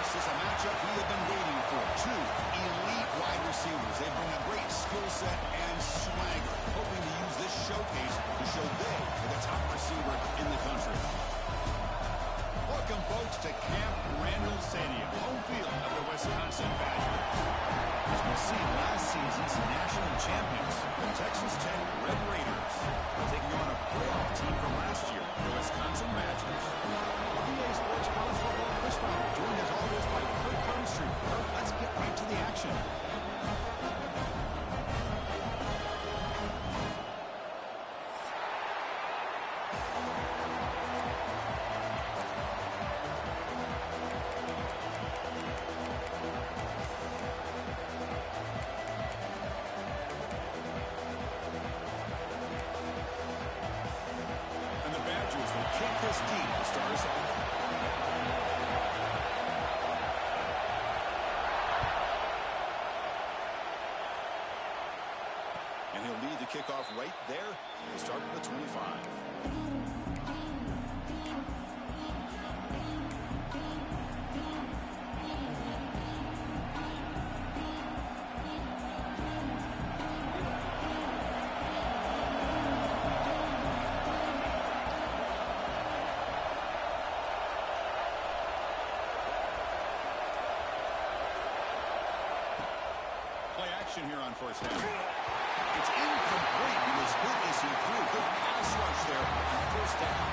This is a matchup we have been waiting for. Two elite wide receivers. They bring a great skill set and swagger, hoping to use this showcase to show they are the top receiver in the country. Welcome, folks, to Camp Randall Stadium, home field of the Wisconsin Badgers. As we've seen last season's national champions, the Texas Tech Red Raiders, taking on a playoff team from last year, the Wisconsin Badgers. PA Sports College Football Chris Fowler, joined as always by Kirk Armstrong. Let's get right to the action. This team to start us off. And he'll lead the kickoff right there to start with the 25. Here on first down. It's incomplete. He was hit as he threw. Good pass rush there on first down.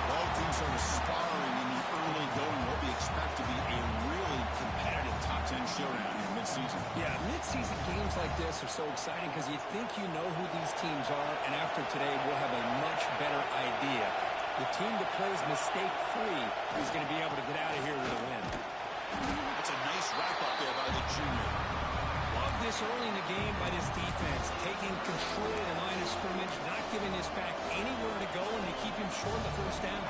Both teams sort of sparring in the early going. What we expect to be a really competitive top 10 showdown in mid-season. Yeah, mid-season games like this are so exciting because you think you know who these teams are, and after today we'll have a much better idea. The team that plays mistake-free is going to be able to get out of here with a win. That's a nice wrap-up there by the junior. This early in the game by this defense, taking control of the line of scrimmage, not giving this back anywhere to go, and they keep him short of the first down.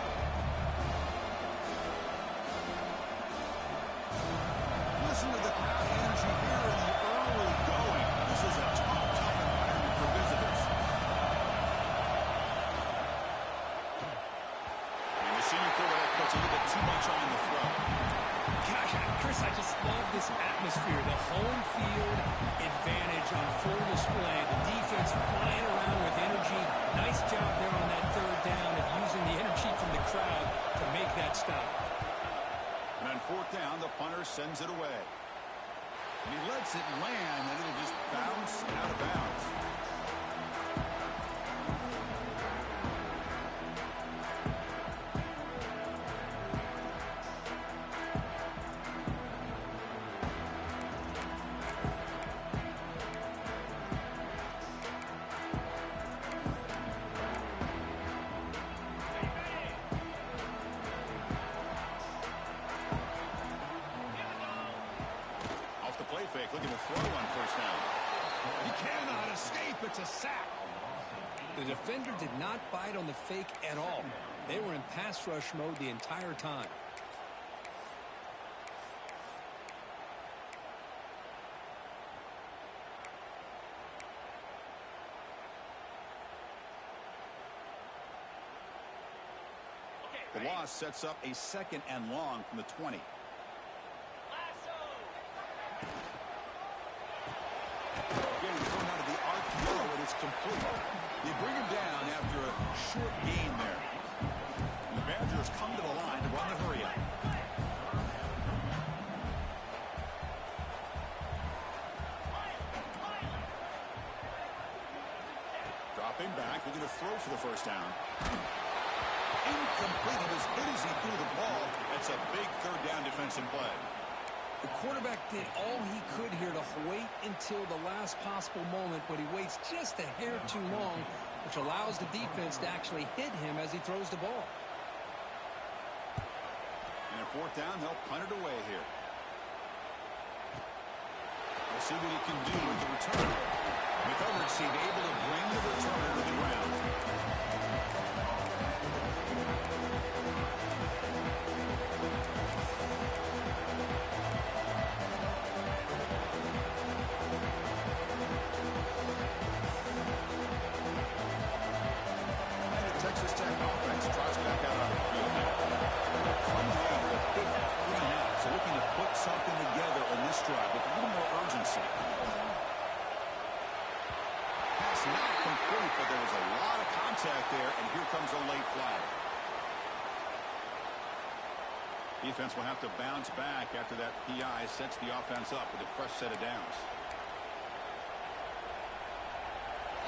Listen to the crowd energy here in the early going. This is a tough environment for visitors. And the senior quarterback puts a little bit too much on the throw. Gosh, Chris, I just love this atmosphere. The home field advantage on full display. The defense flying around with energy. Nice job there on that third down of using the energy from the crowd to make that stop. And on fourth down, the punter sends it away. And he lets it land, and it'll just bounce out of bounds. Looking to throw on first down. He cannot escape. It's a sack. The defender did not bite on the fake at all. They were in pass rush mode the entire time. The loss sets up a second and long from the 20. Complete. They bring him down after a short gain there. And the Badgers come to the line to run the hurry-up. Dropping back, looking to throw for the first down. Incomplete. It was hit as he threw the ball. That's a big third down defensive play. The quarterback did all he could here to wait until the last possible moment, but he waits just a hair too long, which allows the defense to actually hit him as he throws the ball. And at fourth down, they'll punt it away here. We'll see what he can do with the return. McCutcheon able to bring the returner to the ground. Looking to contact there, and here comes a late flag. Defense will have to bounce back after that PI sets the offense up with a fresh set of downs.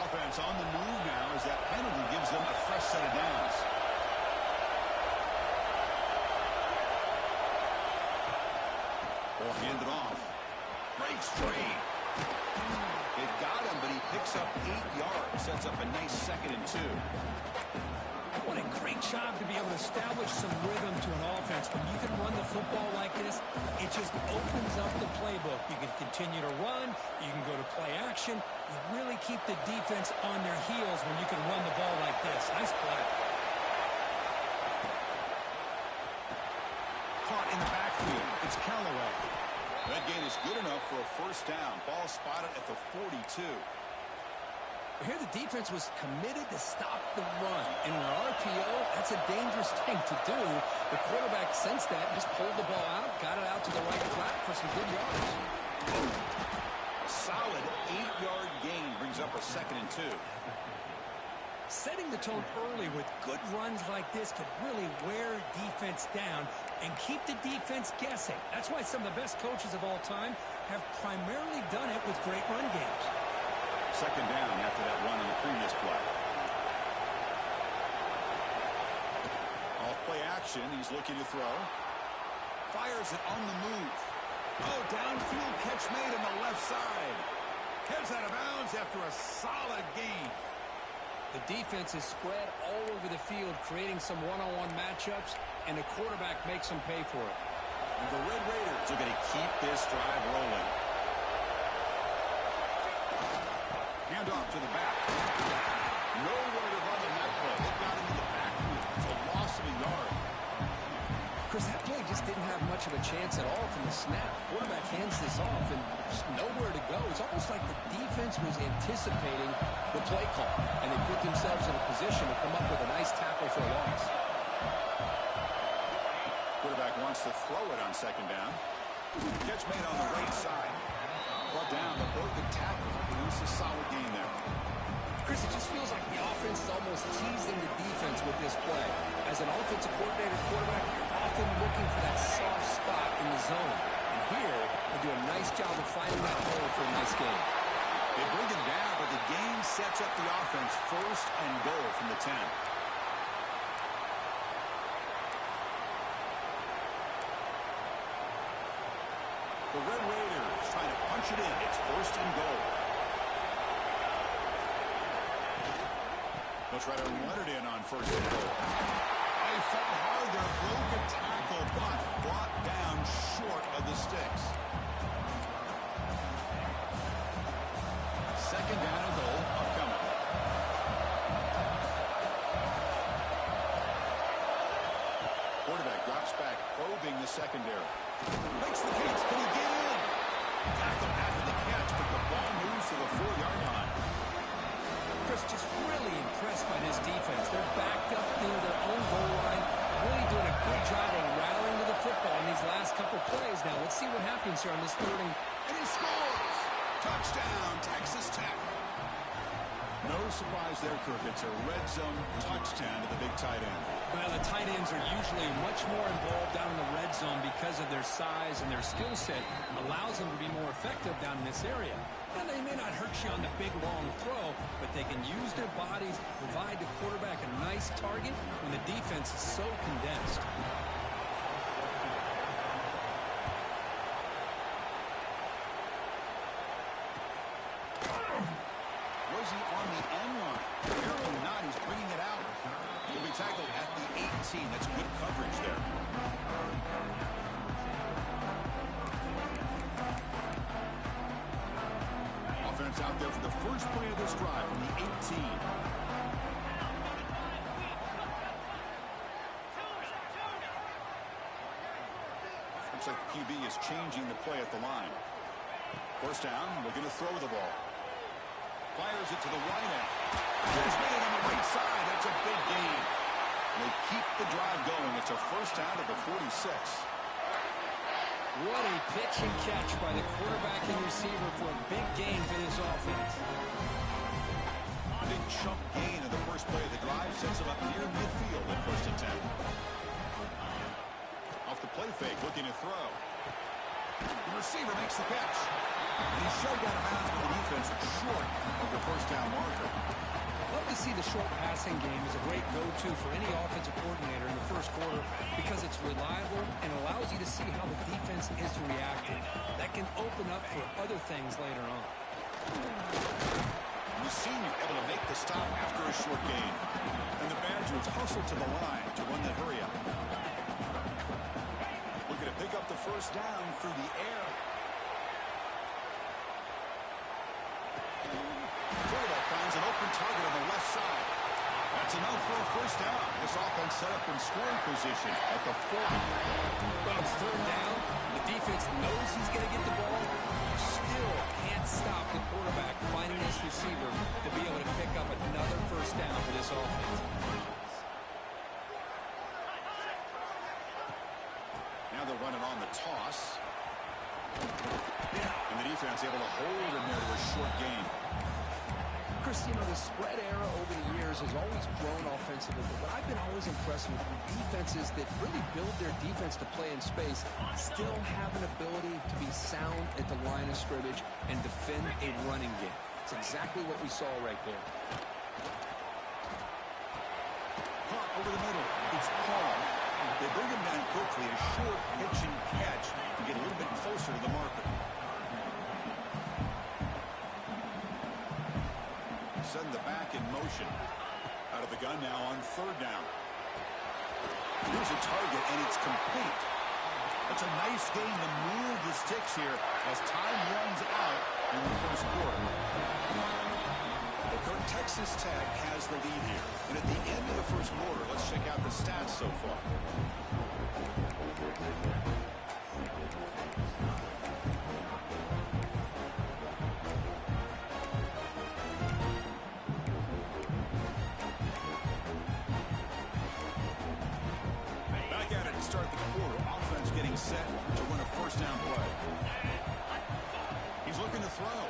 Offense on the move now as that penalty gives them a fresh set of downs. Ball handed off. Breaks free. They've got him, but he picks up 8 yards. Sets up a nice 2nd and 2. What a great job to be able to establish some rhythm to an offense. When you can run the football like this, it just opens up the playbook. You can continue to run. You can go to play action. You really keep the defense on their heels when you can run the ball like this. Nice play. Caught in the backfield. It's Callaway. That gain is good enough for a first down. Ball spotted at the 42. Here the defense was committed to stop the run. And in an RPO, that's a dangerous thing to do. The quarterback sensed that, just pulled the ball out, got it out to the right flat for some good yards. A solid 8-yard gain brings up a 2nd and 2. Setting the tone early with good runs like this could really wear defense down and keep the defense guessing. That's why some of the best coaches of all time have primarily done it with great run games. 2nd down after that run on the previous play. Off play action, he's looking to throw. Fires it on the move. Oh, downfield catch made on the left side. Heads out of bounds after a solid gain. The defense is spread all over the field, creating some one-on-one matchups, and the quarterback makes them pay for it. And the Red Raiders are going to keep this drive rolling. Hand off to the back. Nowhere to run in that play. They got him in the backfield. It's a loss of a yard. Chris, that play just didn't have much of a chance at all from the snap. Quarterback hands this off, and just nowhere to go. It's almost like the defense was anticipating the play call, and they put themselves in a position to come up with a nice tackle for a loss. Quarterback wants to throw it on 2nd down. Catch made on the right side. Brought down, but broke the tackle. Produce a solid gain there. Chris, it just feels like the offense is almost teasing the defense with this play. As an offensive coordinator quarterback, you're often looking for that soft spot in the zone. And here, they do a nice job of finding that hole for a nice gain. They bring it down, but the game sets up the offense 1st and goal from the 10. The Red Raiders trying to punch it in. It's 1st and goal. They'll try to run it in on 1st and goal. They fought hard there, broke a tackle, but brought down short of the sticks. 2nd down and goal upcoming. Quarterback drops back, probing the secondary. Makes the catch. Can he get in? Tackle after the catch, but the ball moves to the 4-yard line. Chris, just really impressed by this defense. They're backed up near their own goal line, really doing a good job of rallying to the football in these last couple plays. Now, let's see what happens here on this 3rd and he scores! Touchdown, Texas Tech. No surprise there, Kirk. It's a red zone touchdown to the big tight end. Well, the tight ends are usually much more involved down in the red zone because of their size, and their skill set allows them to be more effective down in this area. And they may not hurt you on the big, long throw, but they can use their bodies to provide the quarterback a nice target when the defense is so condensed. Was he on the end line? Apparently not. He's bringing it out. He'll be tackled at the 18. That's good coverage there. Offense out there for the first play of this drive from the 18. Looks like the QB is changing the play at the line. 1st down, looking to throw the ball. Fires it to the right end. Catch made on the right side. That's a big gain. They keep the drive going. It's a 1st down to the 46. What a pitch and catch by the quarterback and receiver for a big gain for this offense. Big chunk gain in the first play of the drive sets him up near midfield at first and 10. Off the play fake, looking to throw. The receiver makes the catch. And he's shoved out of bounds with the defense short of the first down marker. Love to see the short passing game as a great go-to for any offensive coordinator in the first quarter because it's reliable and allows you to see how the defense is reacting. That can open up for other things later on. The senior able to make the stop after a short gain. And the Badgers hustle to the line to run that hurry up. Looking to pick up the first down through the air. Quarterback finds an open target on the left side. That's enough for a first down. This offense set up in scoring position at the 40. Well, it's third down. The defense knows he's going to get the ball. You still can't stop the quarterback finding this receiver to be able to pick up another first down for this offense. Now they're running on the toss. And the defense able to hold him there to a short gain. Chris, you know, the spread era over the years has always grown offensively, but I've been always impressed with defenses that really build their defense to play in space, still have an ability to be sound at the line of scrimmage and defend a running game. It's exactly what we saw right there. Hunt over the middle. It's Paul. They bring him down quickly. A short pitch and catch to get a little bit closer to the marker. Send the back in motion. Out of the gun now on third down. Here's a target, and it's complete. That's a nice game to move the sticks here as time runs out in the first quarter. Texas Tech has the lead here. And at the end of the first quarter, let's check out the stats so far. Back at it to start the quarter. Offense getting set to run a first down play. He's looking to throw.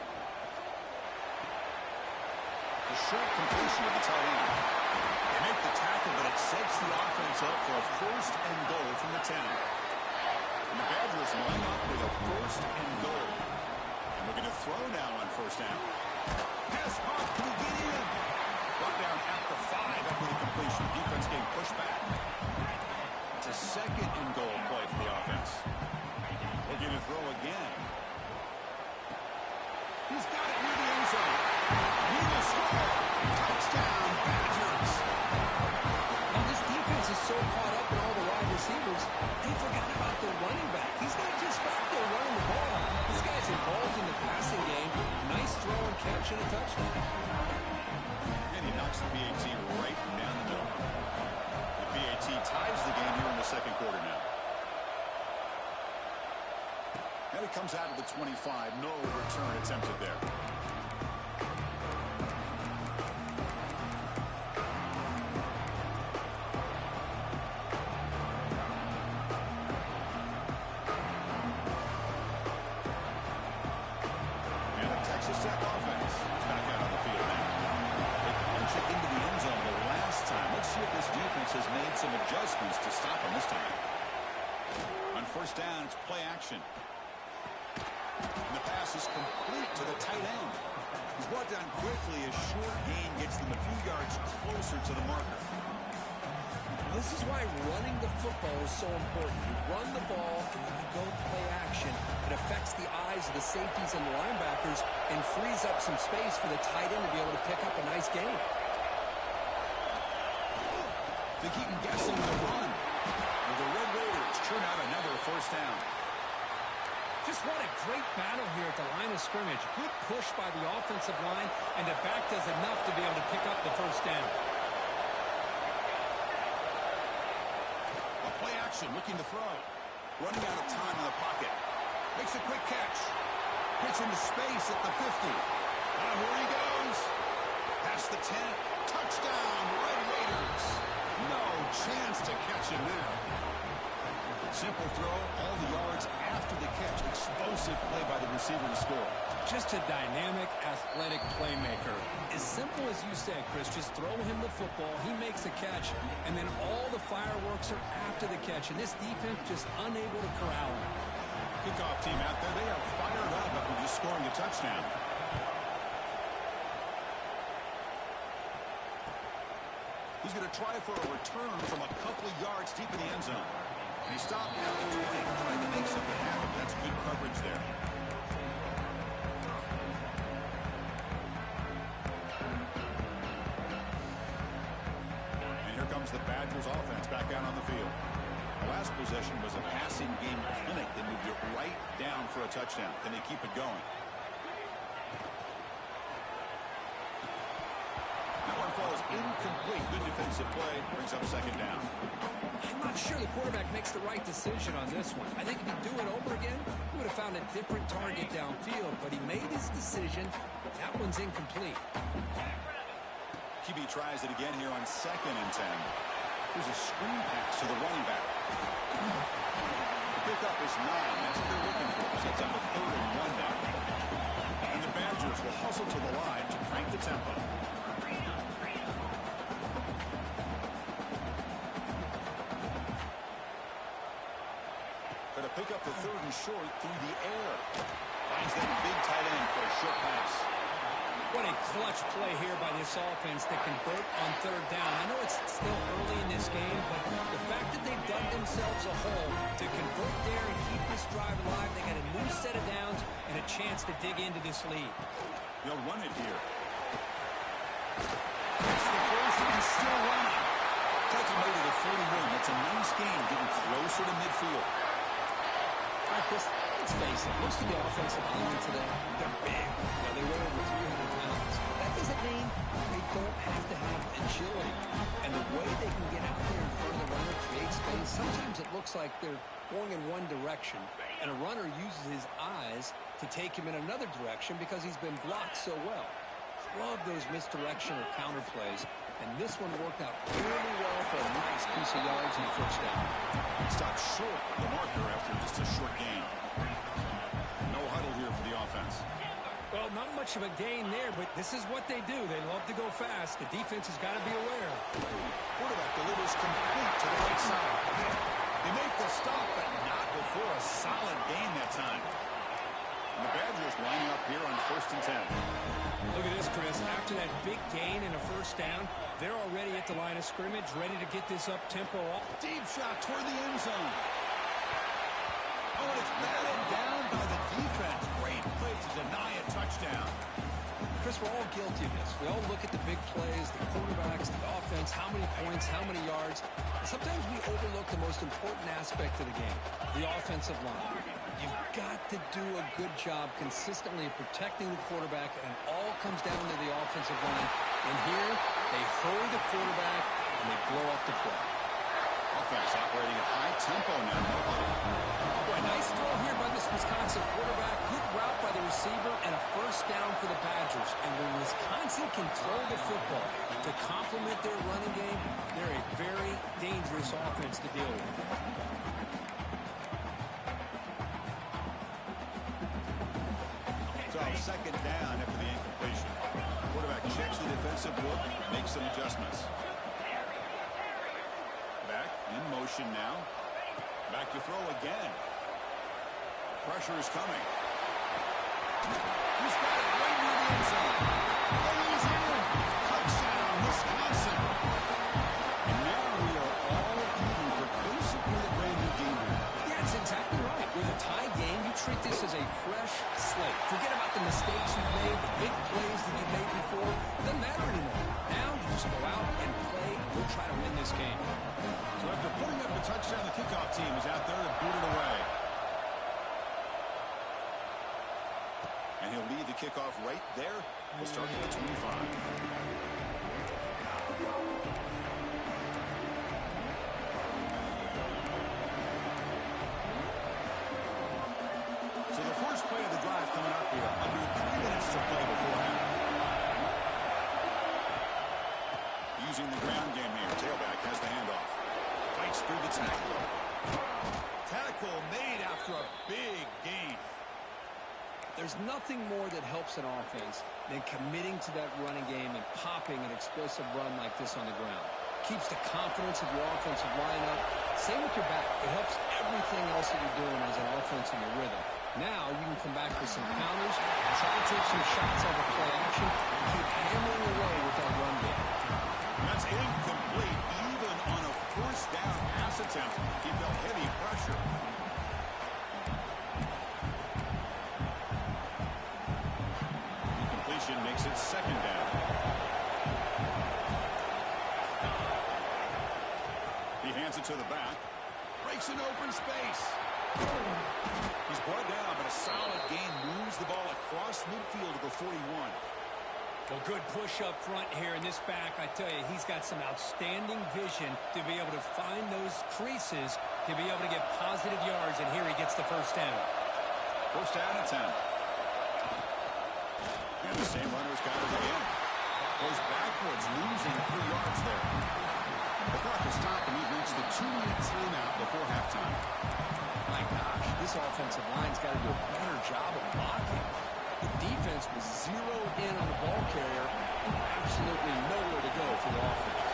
The short completion of the tight end. They make the tackle, but it sets the offense up for a first and goal from the 10. And the Badgers line up with a first and goal. And looking to throw now on first down. Pass off to McGinn. Brought down at the 5 after the completion. Defense getting pushed back. It's a second and goal play for the offense. Looking to throw again. He's got it near the end zone. Touchdown, Badgers. Now this defense is so caught up in all the wide receivers, they forgot about their running back. He's not just back there running the ball. This guy's involved in the passing game. Nice throw and catch and a touchdown. And he knocks the BAT right down the middle. The BAT ties the game here in the second quarter now. And it comes out of the 25. No return attempted there. Texas Tech offense back out on the field now. They punch it into the end zone the last time. Let's see if this defense has made some adjustments to stop him this time. On first down, it's play action. And the pass is complete to the tight end. He's brought down quickly. A short gain gets them a few yards closer to the marker. This is why running the football is so important. You run the ball, and then you go to play action. It affects the eyes of the safeties and the linebackers and frees up some space for the tight end to be able to pick up a nice gain. They keep him guessing the run. And the Red Raiders turn out another first down. Just what a great battle here at the line of scrimmage. Good push by the offensive line, and the back does enough to be able to pick up the first down. Looking to throw. Running out of time in the pocket. Makes a quick catch. Hits into space at the 50. Here he goes. Past the 10. Touchdown, Red Raiders. No chance to catch him there. Simple throw, all the yards after the catch. Explosive play by the receiver to score. Just a dynamic, athletic playmaker. As simple as you said, Chris, just throw him the football, he makes a catch, and then all the fireworks are after the catch, and this defense just unable to corral him. Kickoff team out there, they are fired up after just scoring a touchdown. He's going to try for a return from a couple of yards deep in the end zone. And he stopped at the 20, trying to make something happen. That's good coverage there. And here comes the Badgers offense back out on the field. The last possession was a passing game clinic. They moved it right down for a touchdown. Can they keep it going? Falls incomplete. Good defensive play. Brings up second down. I'm not sure the quarterback makes the right decision on this one. I think if he'd do it over again, he would have found a different target downfield, but he made his decision. That one's incomplete. QB tries it again here on 2nd and 10. There's a screen pass to the running back. The pickup is 9. That's what they're looking for. Sets up a 3rd and 1 now. And the Badgers will hustle to the line to crank the tempo. Pick up the 3rd and short through the air. Finds that big tight end for a short pass. What a clutch play here by this offense to convert on 3rd down. I know it's still early in this game, but the fact that they've dug themselves a hole to convert there and keep this drive alive, they got a new set of downs and a chance to dig into this lead. They'll run it here. That's the first, and he's still running. Takes him over to 41. That's a nice gain, getting closer to midfield. Chris, let's face it, most of the offensive linemen today, they're big. They weigh over 300 pounds. That doesn't mean they don't have to have agility. And the way they can get out there in front of the runner, create space, sometimes it looks like they're going in one direction, and a runner uses his eyes to take him in another direction because he's been blocked so well. Love those misdirection or counter plays. And this one worked out really well for a nice piece of yards and a first down. Stopped short of the marker after just a short gain. No huddle here for the offense. Well, not much of a gain there, but this is what they do. They love to go fast. The defense has got to be aware. Quarterback delivers complete to the right side. They make the stop, but not before a solid gain that time. And the Badgers lining up here on 1st and 10. Look at this, Chris. After that big gain and a first down, they're already at the line of scrimmage, ready to get this up-tempo off. Deep shot toward the end zone. Oh, and it's batted down by the defense. Great play to deny a touchdown. Chris, we're all guilty of this. We all look at the big plays, the quarterbacks, the offense, how many points, how many yards. Sometimes we overlook the most important aspect of the game, the offensive line. You've got to do a good job consistently protecting the quarterback, and it all comes down to the offensive line. And here, they hurry the quarterback, and they blow up the play. Offense operating at high tempo now. Boy, nice throw here by this Wisconsin quarterback. Good route by the receiver, and a first down for the Badgers. And when Wisconsin can throw the football to complement their running game, they're a very dangerous offense to deal with. So 2nd down after the incompletion. Quarterback checks the defensive look, makes some adjustments. Back in motion now. Back to throw again. Pressure is coming. He's got it right near the end zone. And he's in. Touchdown, Wisconsin. And now we are all even for basically a brand new game here. Yeah, that's exactly right. With a tie game, you treat this as a fresh slate. Forget about the mistakes you've made, the big plays that you've made before. It doesn't matter anymore. Now you just go out and play and go try to win this game. So after putting up a touchdown, the kickoff team is out there to boot it away. And he'll lead the kickoff right there. We'll start at the 25. So the first play of the drive coming up here. Under 3 minutes to play before half. Using the ground game here. Tailback has the handoff. Fights through the tackle. There's nothing more that helps an offense than committing to that running game and popping an explosive run like this on the ground. Keeps the confidence of your offensive lineup. Same with your back. It helps everything else that you're doing as an offense in your rhythm. Now you can come back with some counters, try to take some shots off of play action, and keep hammering away with that run game. That's incomplete, even on a first down pass attempt. He felt heavy pressure. Completion makes it second down. He hands it to the back. Breaks an open space. He's brought down, but a solid gain moves the ball across midfield to the 41. Well, good push up front here in this back. I tell you, he's got some outstanding vision to be able to find those creases, to be able to get positive yards, and here he gets the first down. First down and 10. And the same runner's got it again. Goes backwards, losing 3 yards there. The clock is stopped, and we've reached the 2-minute timeout before halftime. My gosh, this offensive line's got to do a better job of blocking. The defense was zeroed in on the ball carrier and absolutely nowhere to go for the offense.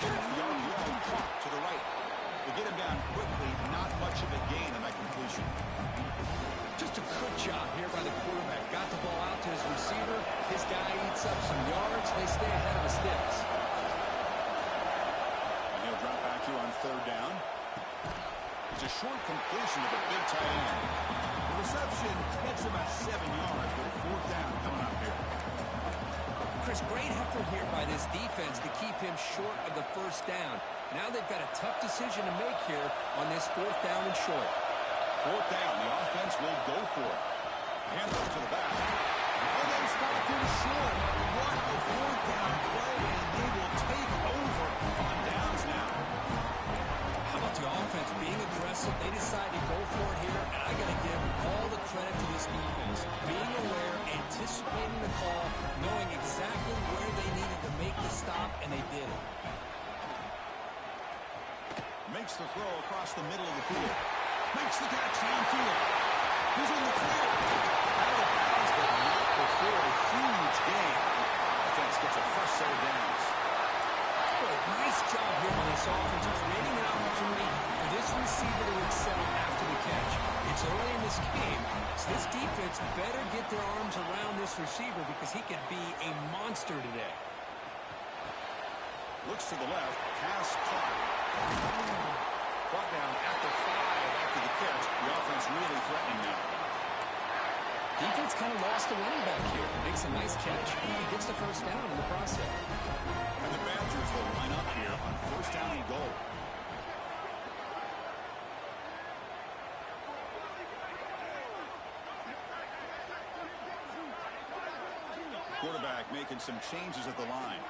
Here's the RPO caught to the right. They get him down quickly, not much of a gain on that completion. Just a good job here by the quarterback. Got the ball out to his receiver. His guy eats up some yards. They stay ahead of the sticks. And he'll drop back here on third down. It's a short completion to the big tight end. The reception gets about 7 yards with fourth down coming up here. Chris, great effort here by this defense to keep him short of the first down. Now they've got a tough decision to make here on this fourth down and short. Fourth down, the offense will go for it. Hand off to the back. Oh, they stopped him short. What a fourth down play, and they will take over on downs now. How about the offense being aggressive? They decide to go for it here, and I got to give all the credit to this defense. Being aware, anticipating the call, knowing exactly where they needed to make the stop, and they did it. Makes the throw across the middle of the field. Makes the catch downfield. He's in the clear. Out of bounds, but not before a huge gain. Offense gets a fresh set of downs. Oh, nice job here by this offense, creating an opportunity for this receiver to excel after the catch. It's early in this game, so this defense better get their arms around this receiver because he could be a monster today. Looks to the left. Pass caught. Brought down at the 5 after the catch. The offense really threatening now. Defense kind of lost the running back here. Makes a nice catch. He gets the first down in the process. And the Badgers will line up here on first down and goal. Quarterback making some changes at the line.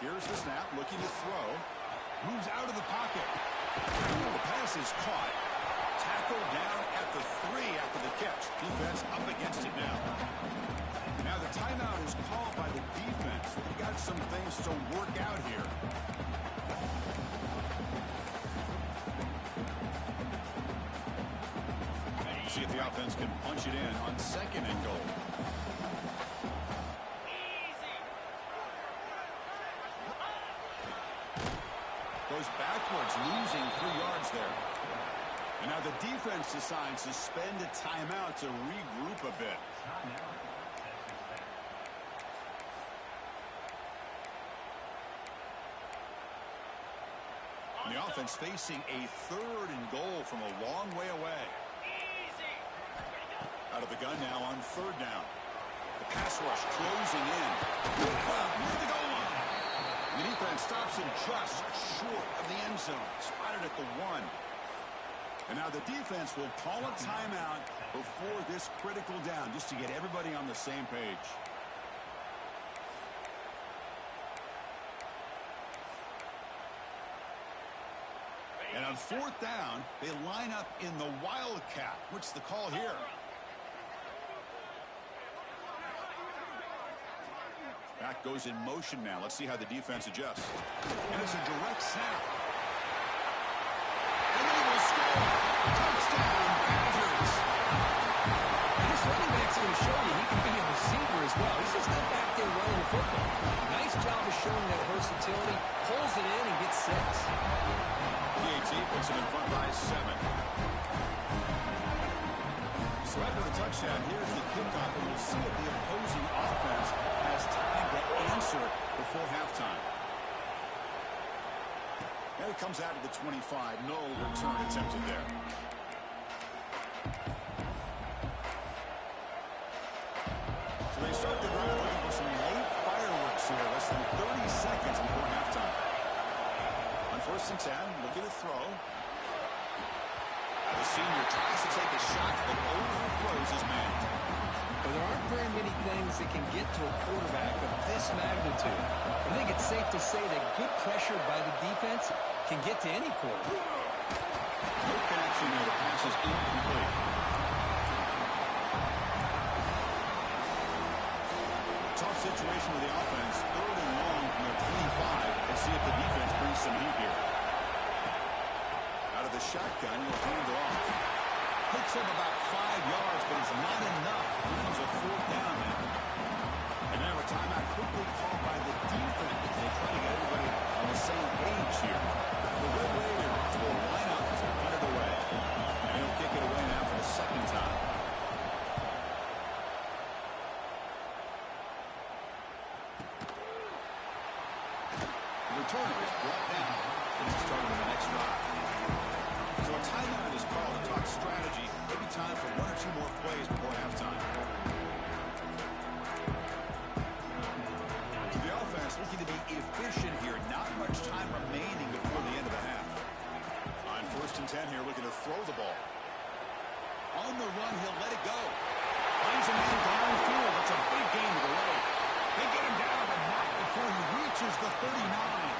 Here's the snap, looking to throw. Moves out of the pocket. The pass is caught. Tackled down at the 3 after the catch. Defense up against it now. Now the timeout is called by the defense. They've got some things to work out here. See if the offense can punch it in on second and goal. Goes backwards, losing 3 yards there. And now the defense decides to spend a timeout to regroup a bit. And the offense facing a third and goal from a long way away. Out of the gun now on third down. The pass rush closing in. Near the goal line. The defense stops him just short of the end zone. Spotted at the 1. And now the defense will call a timeout before this critical down, just to get everybody on the same page. And on fourth down, they line up in the Wildcat. What's the call here? Back goes in motion now. Let's see how the defense adjusts. And it's a direct snap. And then he will score. Touchdown, Badgers. And this running back's going to show you he can be a receiver as well. He's just not back there running the football. Nice job of showing that versatility. Pulls it in and gets 6. PAT puts him in front by 7. So after the touchdown, here's the kickoff, and we'll see if the opposing offense has time to answer before halftime. And it comes out of the 25. No return attempted there. So they start the drive looking for some late fireworks here. Less than 30 seconds before halftime. On 1st and 10, looking to throw. The senior tries to take a shot, but overthrows his man. Well, there aren't very many things that can get to a quarterback of this magnitude. I think it's safe to say that good pressure by the defense can get to any quarterback. No connection there. The pass is incomplete. Tough situation with the offense. 3rd and long from their 25. Let's see if the defense brings some heat here. Out of the shotgun, he'll hand it off. Picks up about 5 yards, but it's not enough. Brings a 4th down now. And now a timeout quickly called by the defense. They try to get everybody on the same page here. The Red Raiders will line up to put it away. And he'll kick it away now for the 2nd time. The returner is brought down. It's the start of the next drive. So a timeout is called to talk strategy. Maybe time for 1 or 2 more plays before halftime. The offense looking to be efficient here. Not much time remaining before the end of the half. On 1st and 10 here, looking to throw the ball. On the run, he'll let it go. Finds a man downfield. That's a big gain to the right. They get him down, but not before he reaches the 39.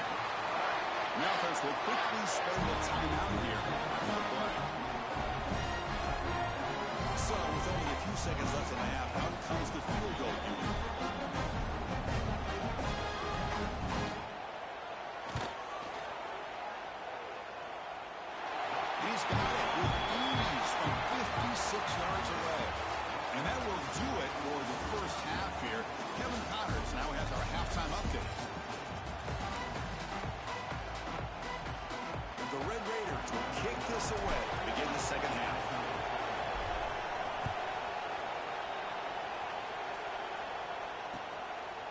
The offense will quickly spend the timeout here after the play. So, with only a few seconds left in the half, out comes the field goal unit. He's got it with ease from 56 yards away. And that will do it for the first half here. Kevin Connors now has our halftime update. The Red Raiders will kick this away to begin the 2nd half.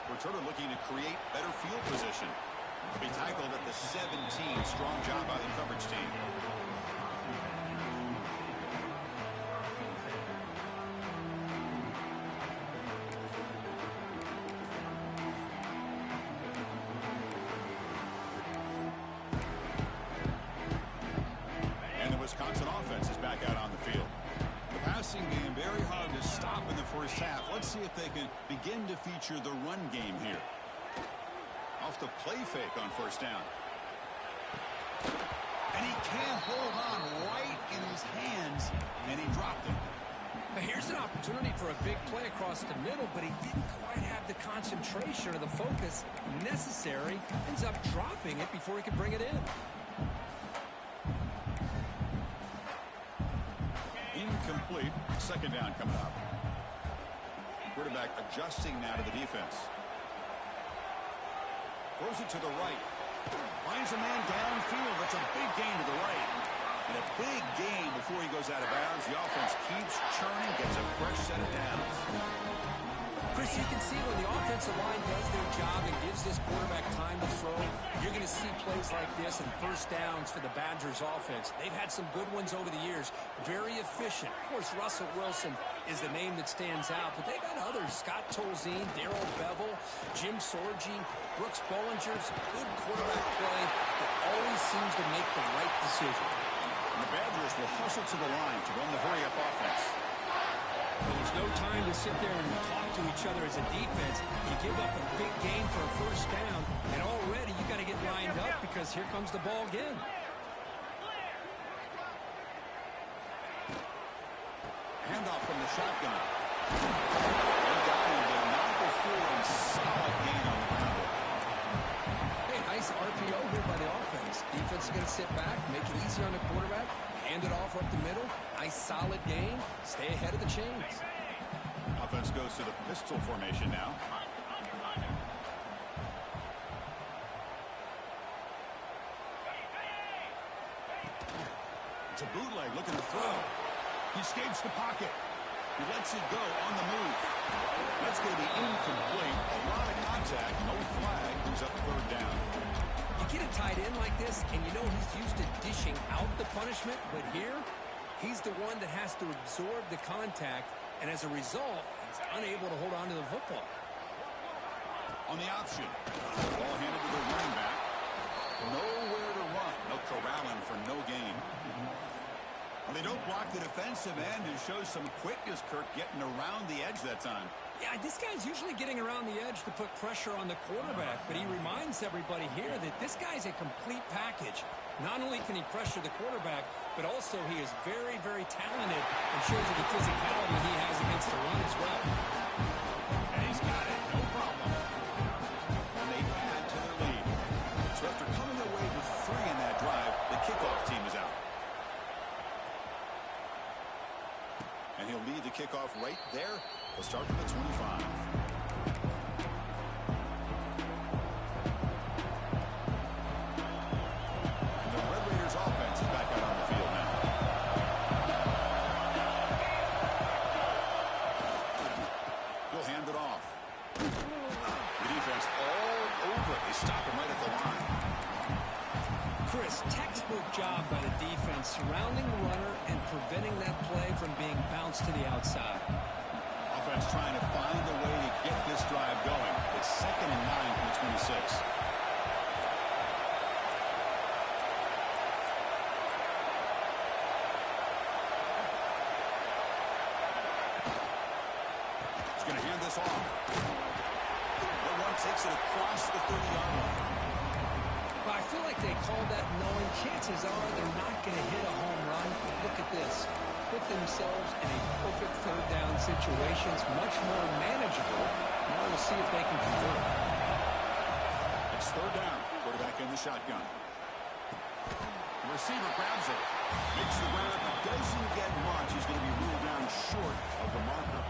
Returner looking to create better field position. To be tackled at the 17. Strong job by the coverage team. Wisconsin offense is back out on the field. The passing game very hard to stop in the first half. Let's see if they can begin to feature the run game here. Off the play fake on 1st down. And he can't hold on right in his hands, and he dropped it. Now here's an opportunity for a big play across the middle, but he didn't quite have the concentration or the focus necessary. Ends up dropping it before he could bring it in. Incomplete. 2nd down coming up. Quarterback adjusting now to the defense. Throws it to the right. Finds a man downfield. That's a big gain to the right. And a big gain before he goes out of bounds. The offense keeps churning, gets a fresh set of downs. Chris, you can see when the offensive line does their job and gives this quarterback time to throw, you're going to see plays like this and 1st downs for the Badgers offense. They've had some good ones over the years. Very efficient. Of course, Russell Wilson is the name that stands out, but they got others. Scott Tolzien, Darrell Bevel, Jim Sorgi, Brooks Bollinger's good quarterback play that always seems to make the right decision. And the Badgers will hustle to the line to run the hurry-up offense. Well, there's no time to sit there and talk to each other as a defense. You give up a big gain for a 1st down, and already you got to get lined up because here comes the ball again. Handoff from the shotgun. They got him, but not before a solid gain going to sit back, make it easy on the quarterback, hand it off up the middle. Nice solid game. Stay ahead of the chains. Offense goes to the pistol formation now. It's a bootleg looking to throw. He escapes the pocket. He lets it go on the move. That's going to be incomplete. A lot of contact. No flag. Brings up third down. You get a tight end like this, and you know he's used to dishing out the punishment, but here, he's the one that has to absorb the contact, and as a result, he's unable to hold on to the football. On the option. Ball handed to the running back. Nowhere to run. No corralling for no gain. Well, they don't block the defensive end and show some quickness, Kirk, getting around the edge that time. Yeah, this guy's usually getting around the edge to put pressure on the quarterback, but he reminds everybody here that this guy's a complete package. Not only can he pressure the quarterback, but also he is very, very talented and shows you the physicality he has against the run as well. And he's got it, no problem. And they add to their lead. So after coming away with 3 in that drive, the kickoff team is out. And he'll lead the kickoff right there. They'll start from the 25. And the Red Raiders offense is back out on the field now. He'll hand it off. The defense all over it. They stop him right at the line. Chris, textbook job by the defense surrounding the runner and preventing that play from being bounced to the outside. Offense trying to find a way to get this drive going. It's 2nd and 9 from the 26. He's going to hand this off. The one takes it across the 30-yard line. But I feel like they called that knowing chances are they're not going to hit a home run. Look at this. Put themselves in a perfect third down situation. It's much more manageable. Now we'll see if they can convert. It's third down. Quarterback in the shotgun. The receiver grabs it. Makes the grab. Doesn't get much. He's going to be ruled down short of the marker.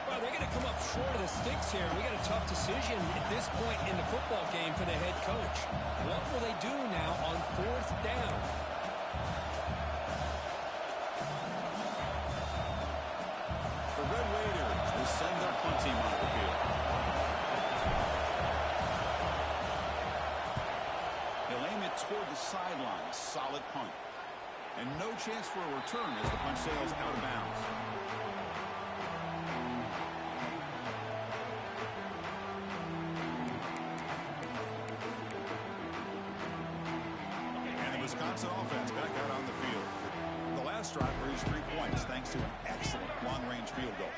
Well, they're going to come up short of the sticks here. We got a tough decision at this point in the football game for the head coach. What will they do now on 4th down? The Red Raiders will send their punt team onto the field. He'll aim it toward the sideline. Solid punt. And no chance for a return as the punt sails out of bounds. Wisconsin offense back out on the field. The last drive produced 3 points thanks to an excellent long-range field goal.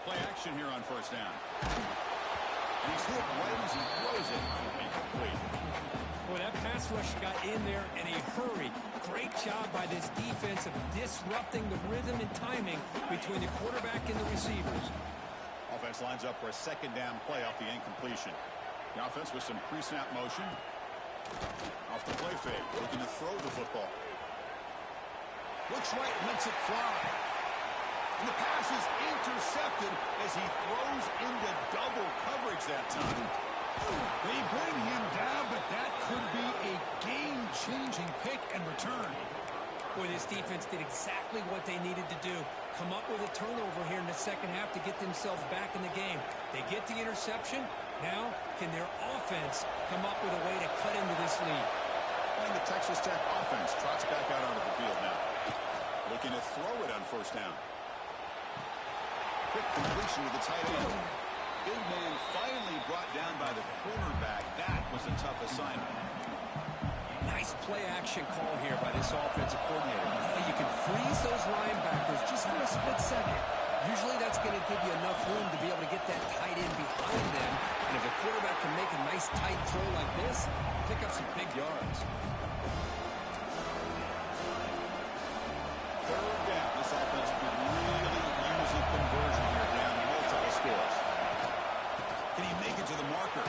Play action here on 1st down. And he's hit right as he throws it. Incomplete. Boy, that pass rush got in there in a hurry. Great job by this defense of disrupting the rhythm and timing between the quarterback and the receivers. Offense lines up for a 2nd down play off the incompletion. The offense with some pre-snap motion. Off the play fake, looking to throw the football. Looks right, lets it fly. And the pass is intercepted as he throws into double coverage that time. They bring him down, but that could be a game-changing pick and return. Boy, this defense did exactly what they needed to do. Come up with a turnover here in the second half to get themselves back in the game. They get the interception. Now, can their offense come up with a way to cut into this lead? And the Texas Tech offense trots back out onto the field now. Looking to throw it on 1st down. Quick completion to the tight end. Big man finally brought down by the cornerback. That was a tough assignment. Nice play-action call here by this offensive coordinator. You can freeze those linebackers just for a split second. Usually that's going to give you enough room to be able to get that tight end behind them. And if a quarterback can make a nice tight throw like this, pick up some big yards. 3rd down. This offense could really use a conversion here down multiple scores. Can he make it to the marker?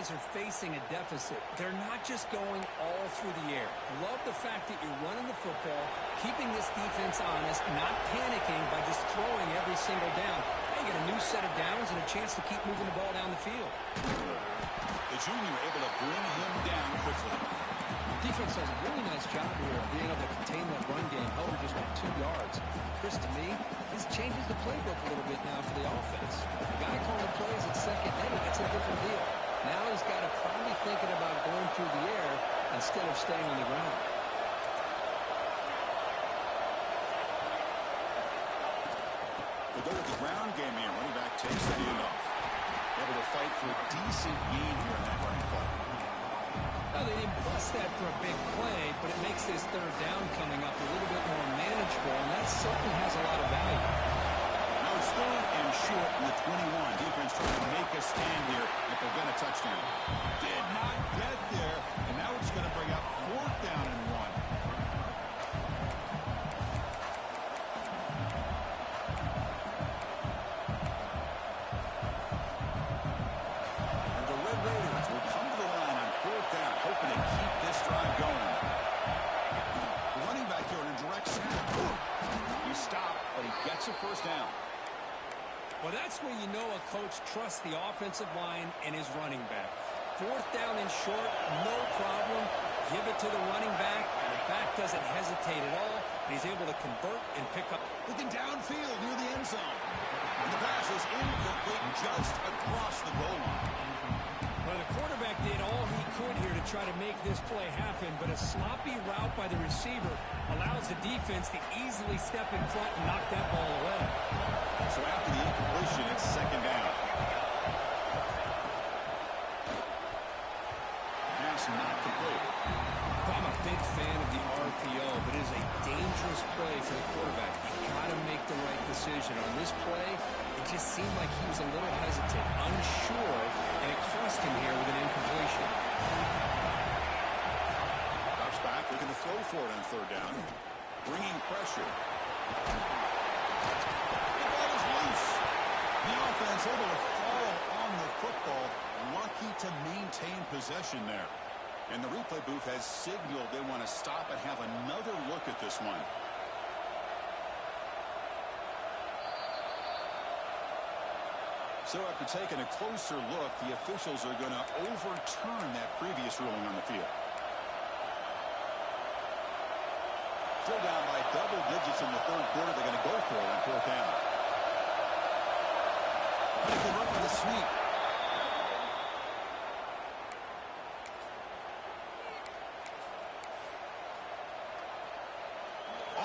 guys are facing a deficit, they're not just going all through the air. Love the fact that you're running the football, keeping this defense honest, not panicking by just throwing every single down. Now you get a new set of downs and a chance to keep moving the ball down the field. The junior able to bring him down quickly. Defense does a really nice job here of being able to contain that run game. Held just got 2 yards. Chris, to me, this changes the playbook a little bit now for the offense. The guy calling plays at second day, that's a different deal. Now he's got to probably thinking about going through the air instead of staying on the ground. They go with the ground game here. Running back takes the handoff. Able to fight for a decent gain here in that running play. Now, they didn't bust that for a big play, but it makes this third down coming up a little bit more manageable, and that certainly has a lot of value. Now it's third and short in the 21. Defense trying to make a stand here and prevent a touchdown. Did not get there, and now it's going to bring up 4th down and 1. First down. Well, that's where you know a coach trusts the offensive line and his running back. 4th down and short, no problem. Give it to the running back, and the back doesn't hesitate at all. He's able to convert and pick up. Looking downfield near the end zone. And the pass is incomplete just across the goal line. Well, the quarterback did all he could here to try to make this play happen, but a sloppy route by the receiver allows the defense to easily step in front and knock that ball away. So after the incompletion, it's 2nd down. Pass not complete. I'm a big fan of the RPO, but it is a dangerous play for the quarterback. You've got to make the right decision. On this play, it just seemed like he was a little hesitant, unsure, and it cost him here with an incompletion. Drops back, looking to throw for it on 3rd down. Bringing pressure. The ball is loose. The offense able to fall on the football. Lucky to maintain possession there. And the replay booth has signaled they want to stop and have another look at this one. So after taking a closer look, the officials are going to overturn that previous ruling on the field. Still down by double digits in the 3rd quarter. They're going to go for it on 4th down. Good run for the sweep.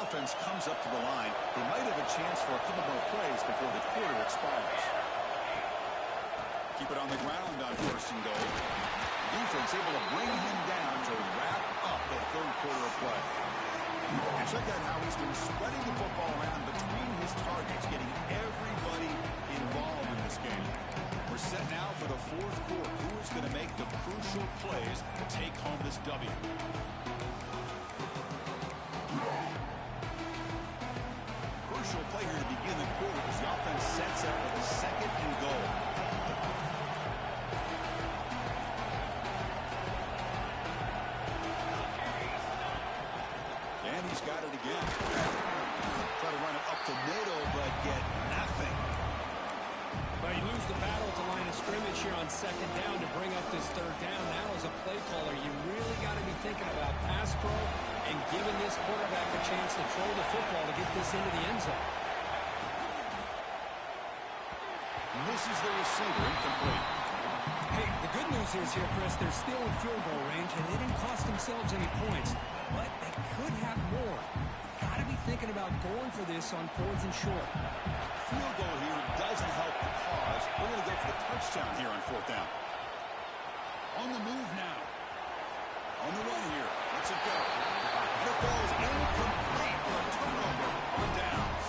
Offense comes up to the line. They might have a chance for a couple more plays before the quarter expires. Keep it on the ground on 1st and goal. Defense able to bring him down to wrap up the 3rd quarter of play. And check out how he's been spreading the football around between his targets, getting everybody involved in this game. We're set now for the 4th quarter. Who is going to make the crucial plays to take home this W? Crucial play here to begin the quarter as the offense sets up with a 2nd and goal. And he's got it again. Try to run it up the middle, but get nothing. Well, you lose the battle at the line of scrimmage here on 2nd down to bring up this 3rd down. Now as a play caller, you really got to be thinking about pass pro and giving this quarterback a chance to throw the football to get this into the end zone. Misses the receiver, incomplete. Hey, the good news is here, Chris, they're still in field goal range, and they didn't cost themselves any points. But they could have more. Got to be thinking about going for this on 4th and short. Field goal here doesn't help the cause. We're going to go for the touchdown here on 4th down. On the move now. On the run here. Let's it go. And it falls incomplete for a turnover on downs.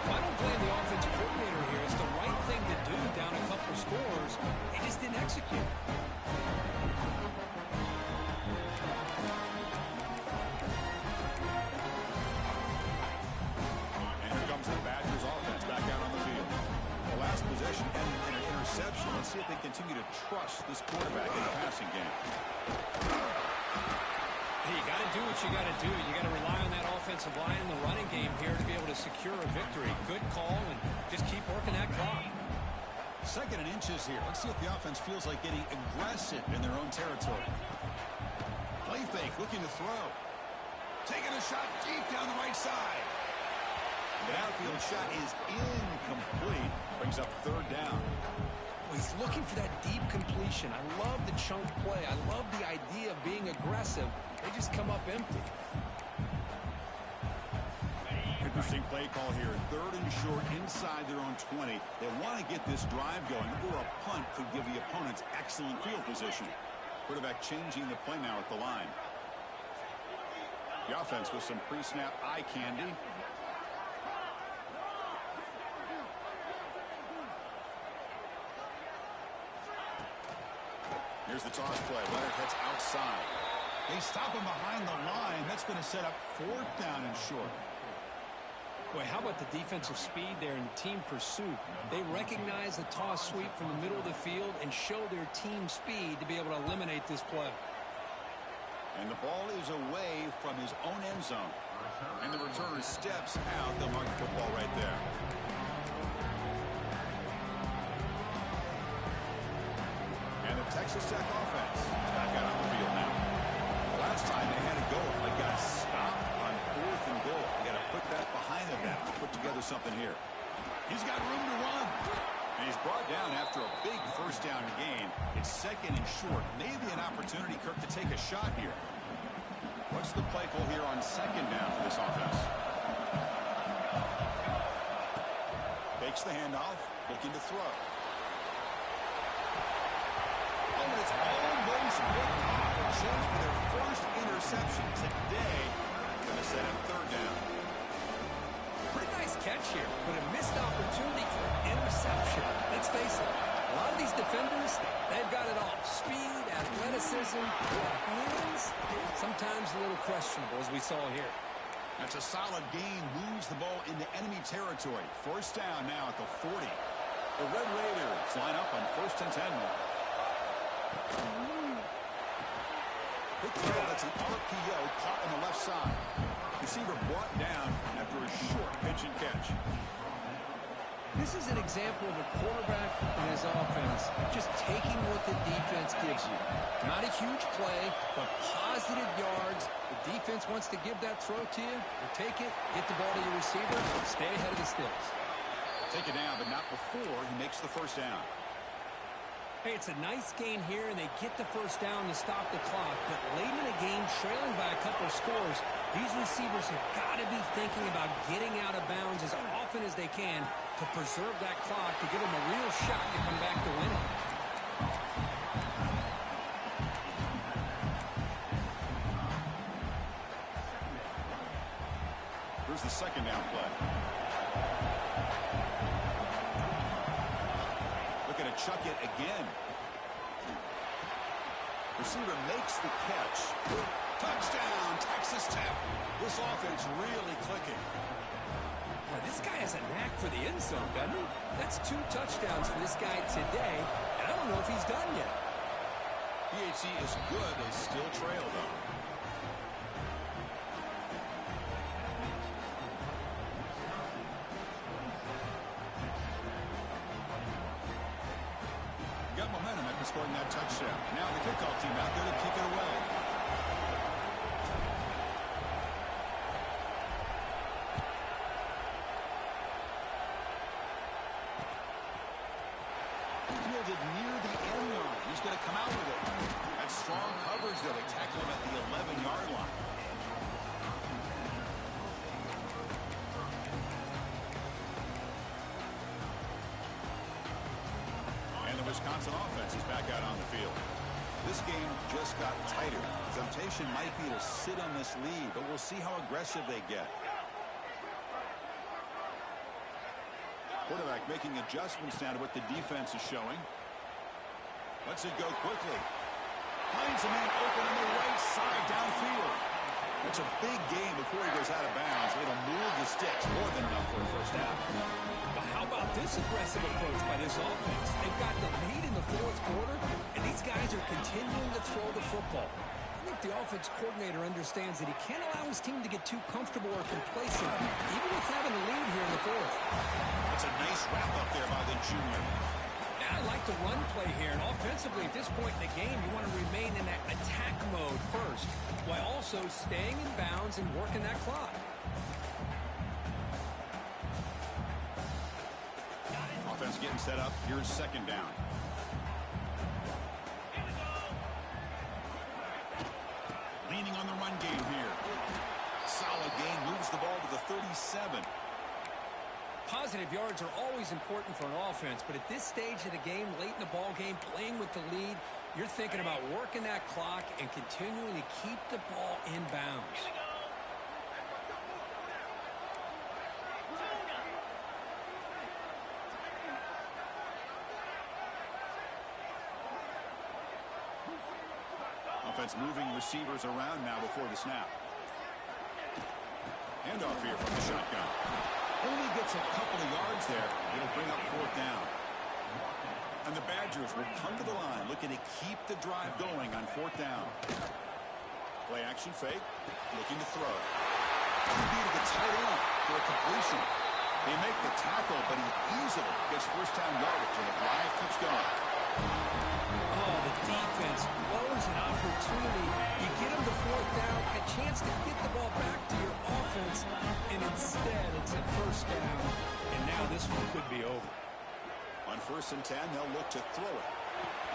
I don't blame the offensive coordinator here. It's the right thing to do down a couple scores. They just didn't execute. And here comes the Badgers offense back out on the field. The last possession ended in an interception. Let's see if they can continue to trust this quarterback in the passing game. Hey, you got to do what you got to do. You got to rely on that offensive line in the running game here to be able to secure a victory. Good call, and just keep working that clock. 2nd and inches here. Let's see if the offense feels like getting aggressive in their own territory. Play fake, looking to throw. Taking a shot deep down the right side. The outfield shot is incomplete. Brings up 3rd down. He's looking for that deep completion. I love the chunk play. I love the idea of being aggressive. They just come up empty. Interesting play call here. 3rd and short inside their own 20. They want to get this drive going, or a punt could give the opponents excellent field position. Quarterback changing the play now at the line. The offense with some pre-snap eye candy. Here's the toss play. Leonard heads outside. They stop him behind the line. That's going to set up 4th down and short. Boy, how about the defensive speed there and team pursuit? They recognize the toss sweep from the middle of the field and show their team speed to be able to eliminate this play. And the ball is away from his own end zone. And the returner steps out. They'll mark the football right there. And the Texas Tech offense back out on the field now. Last time they had a goal. They got stopped on 4th and goal. They got to put that behind them now to put together something here. He's got room to run. And he's brought down after a big 1st down gain. It's 2nd and short. Maybe an opportunity, Kirk, to take a shot here. What's the play call here on 2nd down for this offense? Takes the handoff, looking to throw. Oh, it's almost picked off. A chance for their first interception today. Going to set up 3rd down. Pretty nice catch here, but a missed opportunity for an interception. Let's face it, a lot of these defenders, they've got it all. Speed, athleticism, hands, sometimes a little questionable, as we saw here. That's a solid gain. Moves the ball into enemy territory. 1st down now at the 40. The Red Raiders line up on 1st and 10 now. Quick throw, that's an RPO caught on the left side. Receiver brought down after a short pitch and catch. This is an example of a quarterback and his offense just taking what the defense gives you. Not a huge play, but positive yards. The defense wants to give that throw to you. You take it, get the ball to your receiver, stay ahead of the sticks. Take it down, but not before he makes the 1st down. Hey, it's a nice gain here, and they get the 1st down to stop the clock. But late in the game, trailing by a couple of scores, these receivers have got to be thinking about getting out of bounds as often as they can to preserve that clock, to give them a real shot to come back to win it. Here's the 2nd down play. Looking to chuck it again. Receiver makes the catch. Touchdown, Texas Tech. This offense really clicking. Now, this guy has a knack for the end zone, doesn't he? That's 2 touchdowns for this guy today, and I don't know if he's done yet. PHC is good. They still trail, though. Got momentum after scoring that touchdown. Now the kickoff team out there to kick it away. Fielded near the end line. He's going to come out with it. That's strong coverage, though. They tackle him at the 11-yard line. Wisconsin offense is back out on the field. This game just got tighter. Temptation might be to sit on this lead, but we'll see how aggressive they get. Quarterback making adjustments now to what the defense is showing. Lets it go quickly. Finds a man open on the right side downfield. It's a big game before he goes out of bounds. It'll move the sticks more than enough for a first down. But how about this aggressive approach by this offense? They've got the lead in the fourth quarter, and these guys are continuing to throw the football. I think the offense coordinator understands that he can't allow his team to get too comfortable or complacent, even with having a lead here in the fourth. It's a nice wrap up there by the junior. I like the run play here, and offensively at this point in the game, you want to remain in that attack mode first, while also staying in bounds and working that clock. Offense getting set up. Here's second down. Leaning on the run game here. Solid gain. Moves the ball to the 37. Positive yards are always important for an offense, but at this stage of the game, late in the ball game, playing with the lead, you're thinking about working that clock and continuing to keep the ball in bounds. Offense moving receivers around now before the snap. Handoff here from the shotgun. Only gets a couple of yards there. It'll bring up fourth down. And the Badgers will come to the line looking to keep the drive going on fourth down. Play action fake. Looking to throw. Could be to the tight end for a completion. They make the tackle, but he easily gets first down yardage, and the drive keeps going. Oh, the defense blows an opportunity. You get them to fourth down, a chance to get the ball back to your offense, and instead it's a first down, and now this one could be over. On 1st and 10, they'll look to throw it.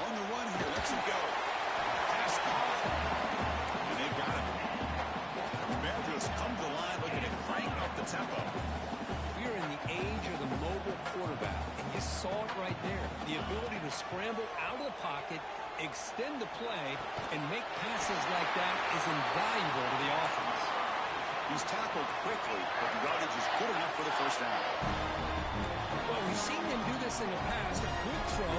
On the run here, lets it go. Pass caught. And they've got it. The Badgers come to the line looking to crank up the tempo. We're in the age of the mobile quarterback, and you saw it right there. The ability to scramble out of the pocket, extend the play, and make passes like that is invaluable to the offense. He's tackled quickly, but the yardage is good enough for the first down. Well, we've seen them do this in the past. A good throw,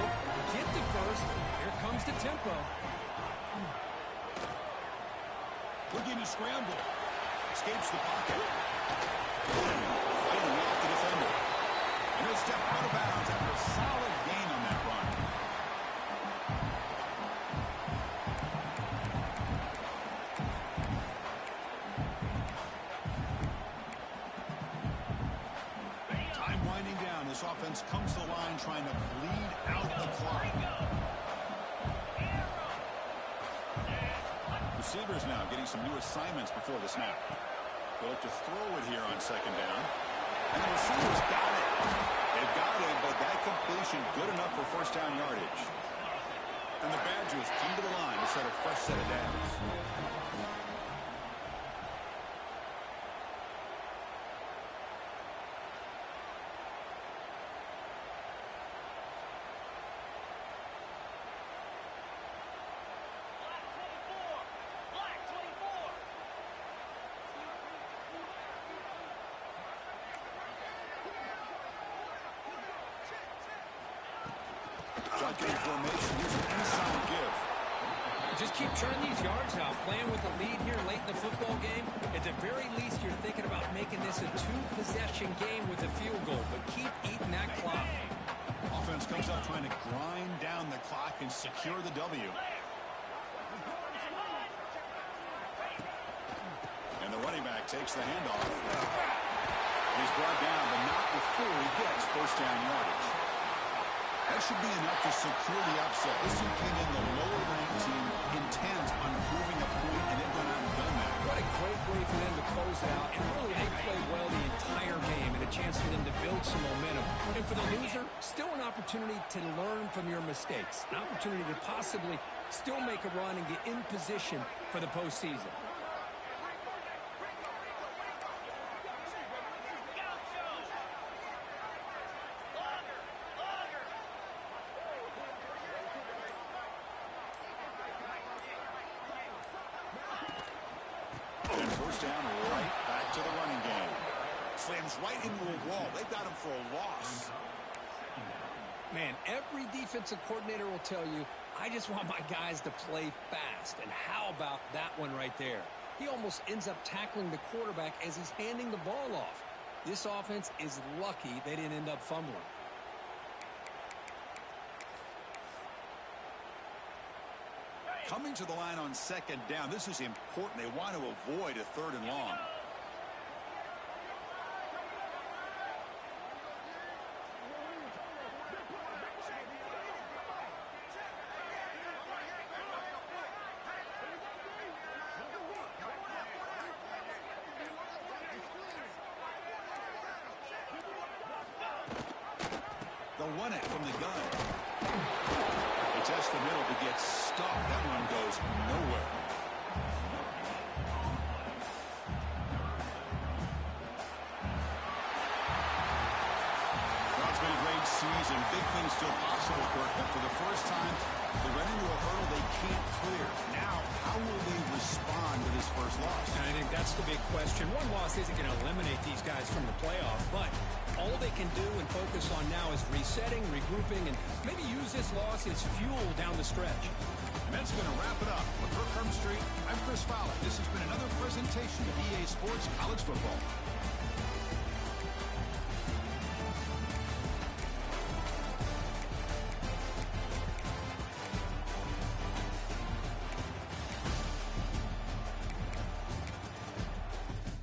get the first, here comes the tempo. Looking to scramble. Escapes the pocket. Fighting off the defender. And he'll step out of bounds after a solid gain on that run. Time winding down. This offense comes to the line trying to bleed out the clock. Receivers now getting some new assignments before the snap. They'll look to throw it here on second down. And the receivers got it. They've got it, but that completion good enough for first down yardage. And the Badgers come to the line to set a fresh set of downs. Shotgun formation using inside give. Just keep churning these yards out, playing with the lead here late in the football game. At the very least, you're thinking about making this a two-possession game with a field goal, but keep eating that clock. Offense comes up trying to grind down the clock and secure the W. And the running back takes the handoff. He's brought down, but not before he gets first down yardage. That should be enough to secure the upset. This team came in the lower-ranked team, intent on proving a point, and they've gone out and done that. What a great way for them to close out. And really, they played well the entire game and a chance for them to build some momentum. And for the loser, still an opportunity to learn from your mistakes. An opportunity to possibly still make a run and get in position for the postseason. Down right back to the running game. Slams right into a wall. They've got him for a loss. Man, every defensive coordinator will tell you, I just want my guys to play fast. And how about that one right there? he almost ends up tackling the quarterback as he's handing the ball off. This offense is lucky they didn't end up fumbling. Coming to the line on second down, this is important. They want to avoid a 3rd and long. They'll run it from the gun. They test the middle to get stuffed. That one goes nowhere. Well, it's been a great season. Big things still possible, Kirk, but for the first time, they run into a hurdle they can't clear. Now, how will they respond to this first loss? I think that's the big question. One loss isn't going to eliminate these guys from the playoff, but all they can do and focus on now is resetting, regrouping, and maybe use this loss as fuel down the stretch. And that's going to wrap it up. For Kirk Herbstreit, I'm Chris Fowler. This has been another presentation of EA Sports College Football.